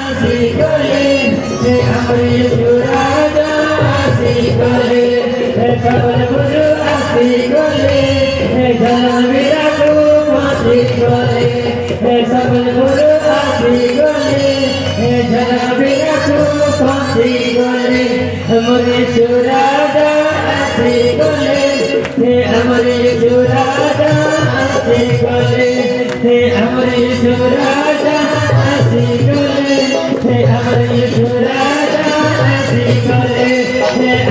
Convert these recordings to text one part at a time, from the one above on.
asik gole, amar Yesu Raja asik gole, sabun guru asik gole, jalan biraku asik gole, sabun guru asik gole, jalan biraku asik gole, amar Yesu Raja asik gole, amar Yesu Raja asik gole, amar Yesu Raja asik gole, amar Yesu Raja asik gole,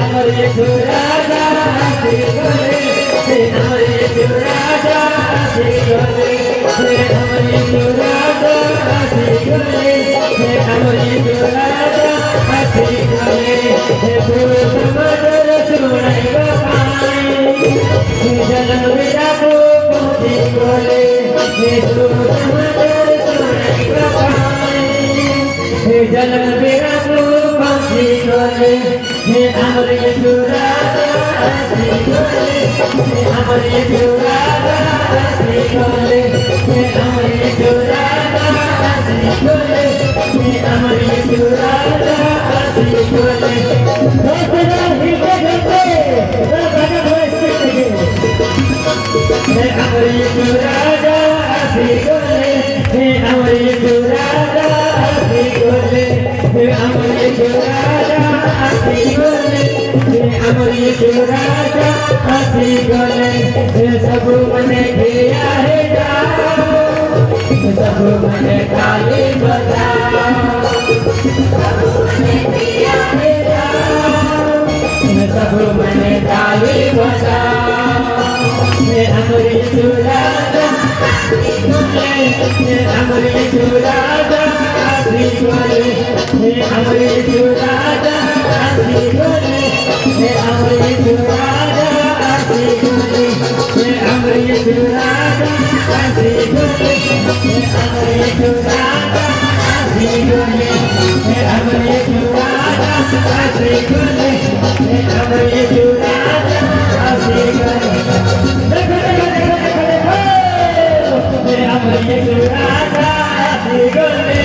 amar Yesu Raja asik gole, amar Yesu Raja asik gole, amar Yesu Raja asik gole, amar Yesu Raja asik gole, guru samadar sunai bapai, jalan biraku asik gole, guru samadar sunai bapai, jalan biraku asik gole, amar Yesu Raja asik gole, amar Yesu Raja asik gole, amar Yesu Raja asik gole, amar Yesu Raja asik gole. Dosa hilke hilke, raga voice speak again. Amar Yesu Raja asik gole, amar Yesu Raja asik gole, amar Yesu Raja asik gole, amar Yesu Raja asik gole, सब मने किया है जाओ, सब मने ताली बजाओ, सब मने किया है जाओ, सब मने ताली बजाओ, amar Yesu Raja asik gole, amar Yesu Raja asik gole, amar Yesu Raja asik gole, amar Yesu Raja asik gole, amar Yesu Raja asik gole, amar Yesu Raja asik gole, amar Yesu Raja asik gole, amar Yesu Raja asik gole. Amar Yesu Raja asik gole,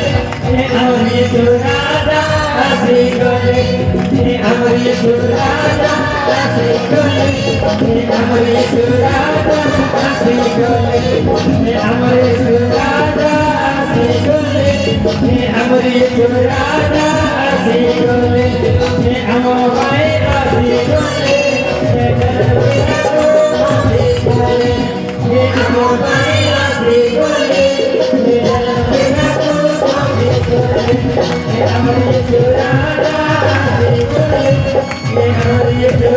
amar Yesu Raja asik gole, amar Yesu Raja asik gole, amar Yesu Raja asik gole, amar Yesu Raja asik gole, amar Yesu Raja asik gole, amar Bhai asik gole, asik gole, amar Bhai asik gole, amar Yesu Raja asik gole, amar Yesu